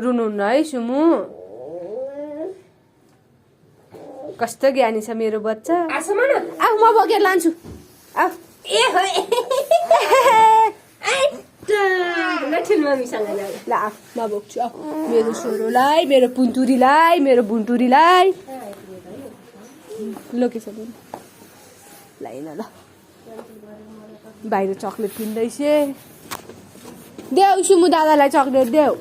रुनुहुन्न है सुमु कस्तो ज्ञानी छ मेरो बच्चा आऊ म बोकेर लान्छु आऊ ए होय लठिन मम्मीसँग जाऊ ल आऊ म बोक्छु आऊ मेरो छोरोलाई मेरो पुन्तुरीलाई मेरो भुन्टुरीलाई लोकेसन लाइन ल बाहिर चक्लेट किन्दैछ देऊ सुमु दादालाई चक्लेट देऊ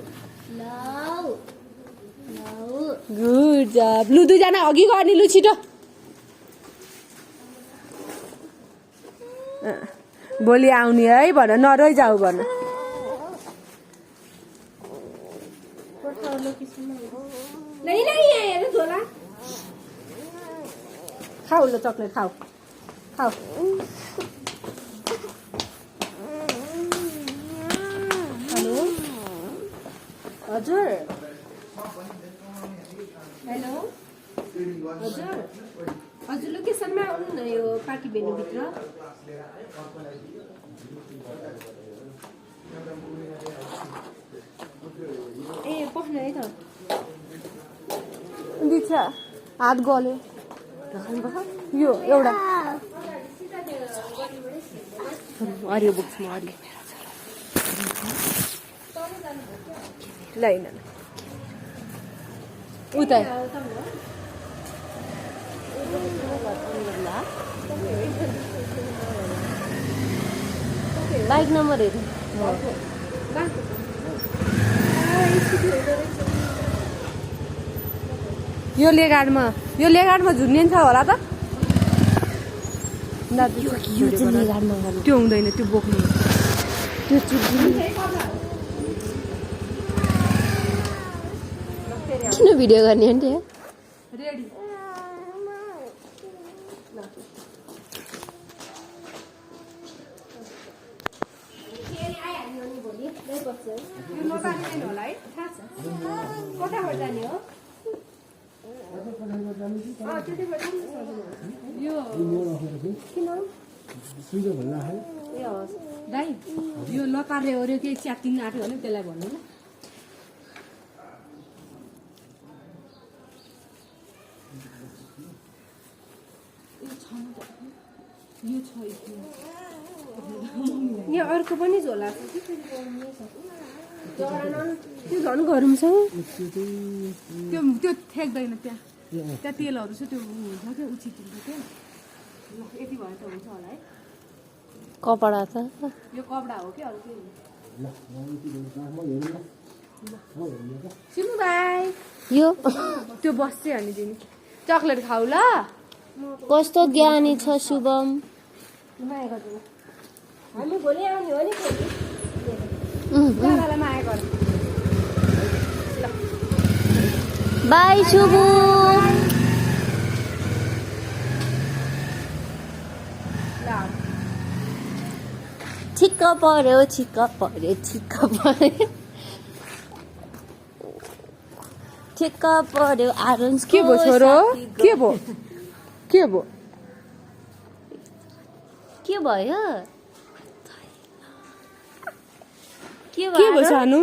गुड जब लु दुईजना अघि गर्ने लु छिटो भोलि आउने है भन नरै जाऊ भन खाऊ ल चक्लेट खाऊ खाऊ हेलो हजुर हेलो हजुर हजुर लोकेसनमा आउनु न यो पार्टी भेन्यूभित्र ए पस्नु है त दिक्षा हात गल्यो यो एउटा हरियो बोक्छु म हरियो ल हिँड उता बाइक नम्बर हेर्नु यो लेगाडमा झुन्निन्छ होला त त्यो हुँदैन त्यो बोक्नु त्यो किन भिडियो गर्ने अन्त रेडी दाइ यो लतारले ओर्यो कि च्यातिङ आँट्यो भने त्यसलाई भन्नु न यो अर्को पनि झोला छ त्यो झन् गरौँ छ त्यो ठेक्दैन त्यहाँ तेलहरू छ त्यो हुन्छ क्या उछिटिन्छ क्या ल यति भयो त हुन्छ होला है कपडा त यो कपडा हो क्या अरू सिमु भाइ यो त्यो बस्छ अनि दिनु चक्लेट खाऊ ल कस्तो ज्ञानी छ शुभम माया गर्दैन हामी भोलि आउने हो नि दादालाई माया गर्नु बाई शुभु छिक्क पर्यो छिक्क पर्यो छिक्क पर्यो छिक्क पर्यो आरुन्स के भो छोरो के भो के भो के भयो के भो सानो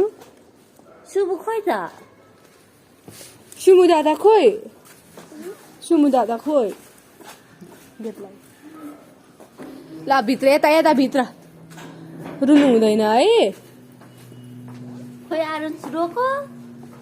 शुभु खोइ त सुमु दादा खोइ ल भित्र यता भित्र रुनु हुँदैन है खोइ आरुन्स रोको